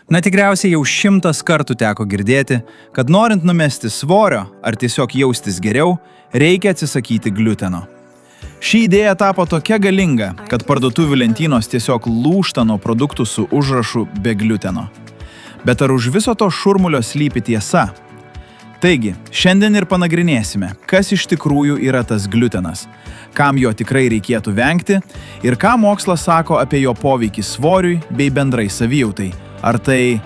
Na tikriausiai jau 100 kartų teko girdėti, kad norint numesti svorio ar tiesiog jaustis geriau, reikia atsisakyti gliuteno. Ši idėja tapo tokia galinga, kad parduotuvių lentynos tiesiog lūžta nuo produktų su užrašu be gliuteno. Bet ar už viso to šurmulio slypi tiesa? Taigi, šiandien ir panagrinėsime, kas iš tikrųjų yra tas gliutenas, kam jo tikrai reikėtų vengti ir ką mokslas sako apie jo poveikį svoriui bei bendrai savijautai. Ar tai,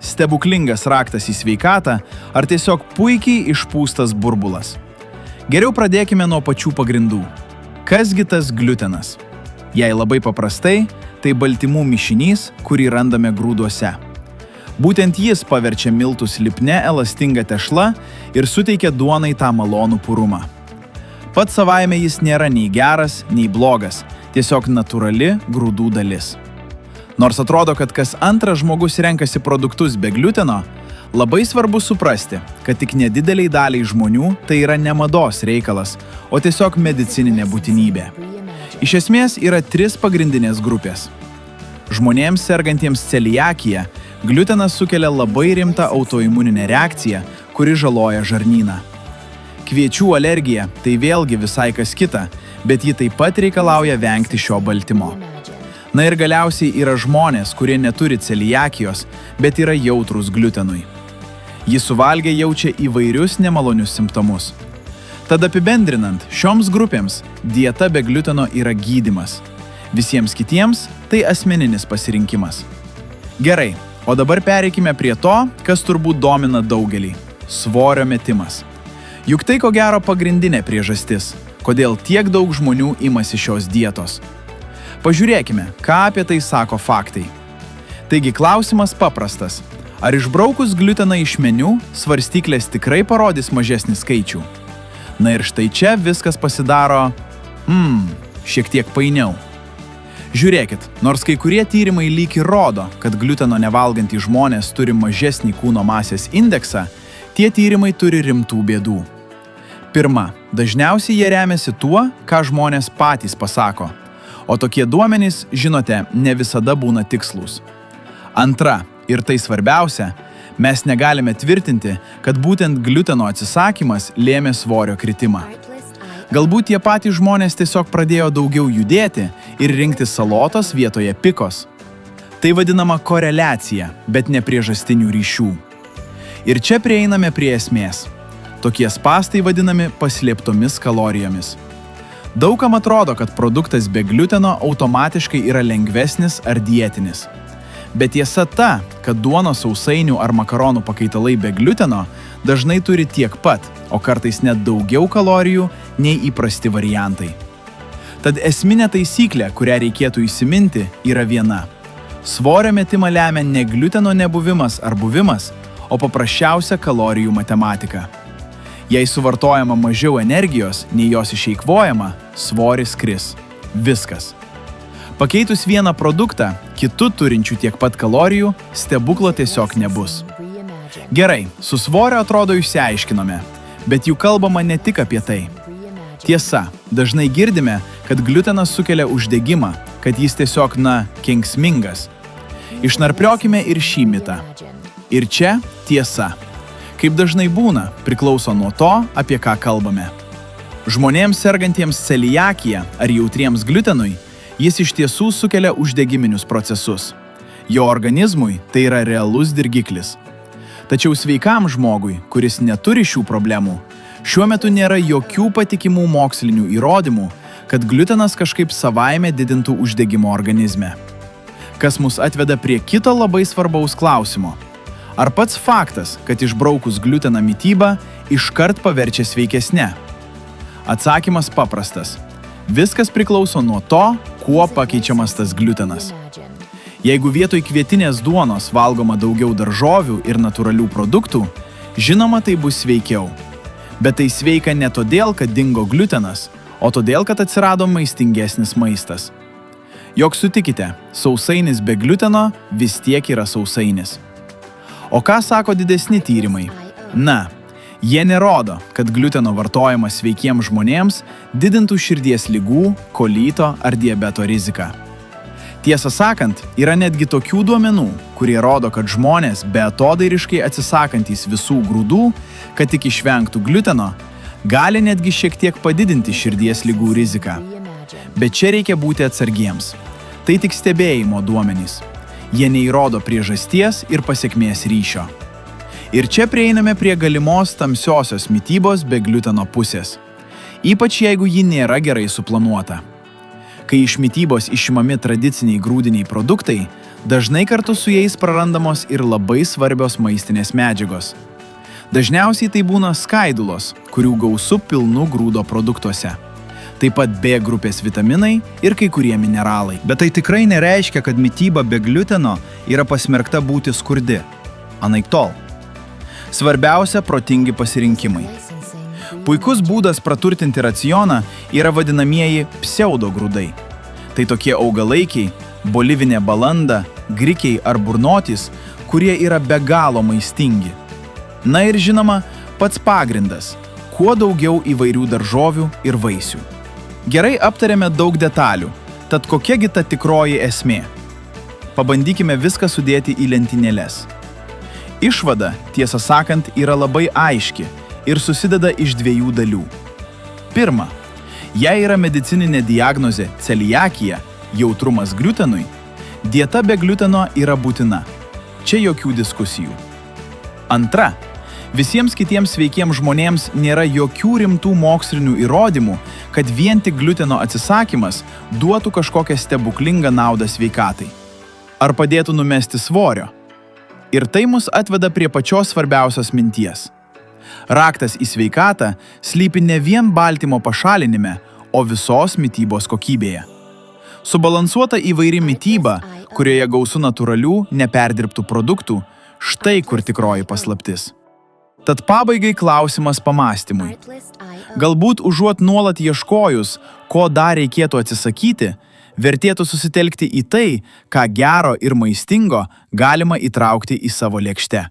stebuklingas raktas į sveikatą, ar tiesiog puikiai išpūstas burbulas? Geriau pradėkime nuo pačių pagrindų. Kasgi tas gliutenas? Jei labai paprastai, tai baltymų mišinys, kurį randame grūduose. Būtent jis paverčia miltus lipne elastinga tešla ir suteikia duonai tą malonų purumą. Pats savaime jis nėra nei geras, nei blogas, tiesiog natūrali grūdų dalis. Nors atrodo, kad kas antras žmogus renkasi produktus be gliuteno, labai svarbu suprasti, kad tik nedideliai daliai žmonių tai yra ne mados reikalas, o tiesiog medicininė būtinybė. Iš esmės yra 3 pagrindinės grupės. Žmonėms sergantiems celiakija gliutenas sukelia labai rimtą autoimuninę reakciją, kuri žaloja žarnyną. Kviečių alergija tai vėlgi visai kas kita, bet ji taip pat reikalauja vengti šio baltymo. Na ir galiausiai yra žmonės, kurie neturi celiakijos, bet yra jautrūs gliutenui. Jį suvalgę jaučia įvairius nemalonius simptomus. Tad apibendrinant, šioms grupėms dieta be gliuteno yra gydymas. Visiems kitiems tai asmeninis pasirinkimas. Gerai, o dabar pereikime prie to, kas turbūt domina daugelį – svorio metimas. Juk tai ko gero pagrindinė priežastis, kodėl tiek daug žmonių imasi šios dietos. Pažiūrėkime, ką apie tai sako faktai. Taigi klausimas paprastas. Ar išbraukus gliuteną iš meniu, svarstyklės tikrai parodys mažesnį skaičių? Na ir štai čia viskas pasidaro, šiek tiek painiau. Žiūrėkit, nors kai kurie tyrimai lyg ir rodo, kad gliuteno nevalgantys žmonės turi mažesnį kūno masės indeksą, tie tyrimai turi rimtų bėdų. Pirma, dažniausiai jie remiasi tuo, ką žmonės patys pasako. O tokie duomenys, žinote, ne visada būna tikslūs. Antra, ir tai svarbiausia, mes negalime tvirtinti, kad būtent gliuteno atsisakymas lėmė svorio kritimą. Galbūt tie patys žmonės tiesiog pradėjo daugiau judėti ir rinkti salotos vietoje pikos. Tai vadinama koreliacija, bet ne priežastinių ryšių. Ir čia prieiname prie esmės. Tokie spąstai vadinami paslėptomis kalorijomis. Daugam atrodo, kad produktas be gliuteno automatiškai yra lengvesnis ar dietinis. Bet tiesa ta, kad duonos, sausainių ar makaronų pakaitalai be gliuteno dažnai turi tiek pat, o kartais net daugiau kalorijų nei įprasti variantai. Tad esminė taisyklė, kurią reikėtų įsiminti, yra viena. Svorio metimą lemia ne gliuteno nebuvimas ar buvimas, o paprasčiausia kalorijų matematika. Jei suvartojama mažiau energijos, nei jos išeikvojama, svoris kris. Viskas. Pakeitus vieną produktą, kitu turinčių tiek pat kalorijų, stebuklo tiesiog nebus. Gerai, su svorio atrodo išsiaiškinome, bet juk kalbama ne tik apie tai. Tiesa, dažnai girdime, kad gliutenas sukelia uždegimą, kad jis tiesiog, kenksmingas. Išnarpliokime ir šį mitą. Ir čia tiesa. Kaip dažnai būna, priklauso nuo to, apie ką kalbame. Žmonėms sergantiems celiakija ar jautriems gliutenui, jis iš tiesų sukelia uždegiminius procesus. Jo organizmui tai yra realus dirgiklis. Tačiau sveikam žmogui, kuris neturi šių problemų, šiuo metu nėra jokių patikimų mokslinių įrodymų, kad gliutenas kažkaip savaime didintų uždegimo organizme. Kas mus atveda prie kito labai svarbaus klausimo. Ar pats faktas, kad išbraukus gliuteną mitybą, iškart paverčia sveikesnę? Atsakymas paprastas. Viskas priklauso nuo to, kuo pakeičiamas tas gliutenas. Jeigu vietoj kvietinės duonos valgoma daugiau daržovių ir natūralių produktų, žinoma, tai bus sveikiau. Bet tai sveika ne todėl, kad dingo gliutenas, o todėl, kad atsirado maistingesnis maistas. Jog sutikite, sausainis be gliuteno vis tiek yra sausainis. O ką sako didesni tyrimai? Jie nerodo, kad gliuteno vartojimas sveikiems žmonėms didintų širdies ligų, kolito ar diabeto riziką. Tiesą sakant, yra netgi tokių duomenų, kurie rodo, kad žmonės beatodairiškai atsisakantys visų grūdų, kad tik išvengtų gliuteno, gali netgi šiek tiek padidinti širdies ligų riziką. Bet čia reikia būti atsargiems. Tai tik stebėjimo duomenys. Jie neįrodo priežasties ir pasekmės ryšio. Ir čia prieiname prie galimos tamsiosios mitybos be gliuteno pusės. Ypač jeigu ji nėra gerai suplanuota. Kai iš mitybos išimami tradiciniai grūdiniai produktai, dažnai kartu su jais prarandamos ir labai svarbios maistinės medžiagos. Dažniausiai tai būna skaidulos, kurių gausu pilnų grūdo produktuose. Taip pat B grupės vitaminai ir kai kurie mineralai. Bet tai tikrai nereiškia, kad mityba be gliuteno yra pasmerkta būti skurdi. Anaiptol. Svarbiausia – protingi pasirinkimai. Puikus būdas praturtinti racioną yra vadinamieji pseudogrūdai. Tai tokie augalaikiai, bolivinė balanda, grikiai ar burnotis, kurie yra be galo maistingi. Na ir žinoma, pats pagrindas – kuo daugiau įvairių daržovių ir vaisių. Gerai aptarėme daug detalių, tad kokiagi ta tikroji esmė? Pabandykime viską sudėti į lentynėles. Išvada, tiesą sakant, yra labai aiški ir susideda iš dviejų dalių. Pirma, jei yra medicininė diagnozė celiakija, jautrumas gliutenui, dieta be gliuteno yra būtina. Čia jokių diskusijų. Antra, visiems kitiems sveikiems žmonėms nėra jokių rimtų mokslinių įrodymų, kad vien tik gliuteno atsisakymas duotų kažkokią stebuklingą naudą sveikatai. Ar padėtų numesti svorio? Ir tai mus atveda prie pačios svarbiausios minties. Raktas į sveikatą slypi ne vien baltymo pašalinime, o visos mitybos kokybėje. Subalansuota įvairi mityba, kurioje gausu natūralių, neperdirbtų produktų, štai kur tikroji paslaptis. Tad pabaigai klausimas pamąstymui. Galbūt užuot nuolat ieškojus, ko dar reikėtų atsisakyti, vertėtų susitelkti į tai, ką gero ir maistingo galima įtraukti į savo lėkštę.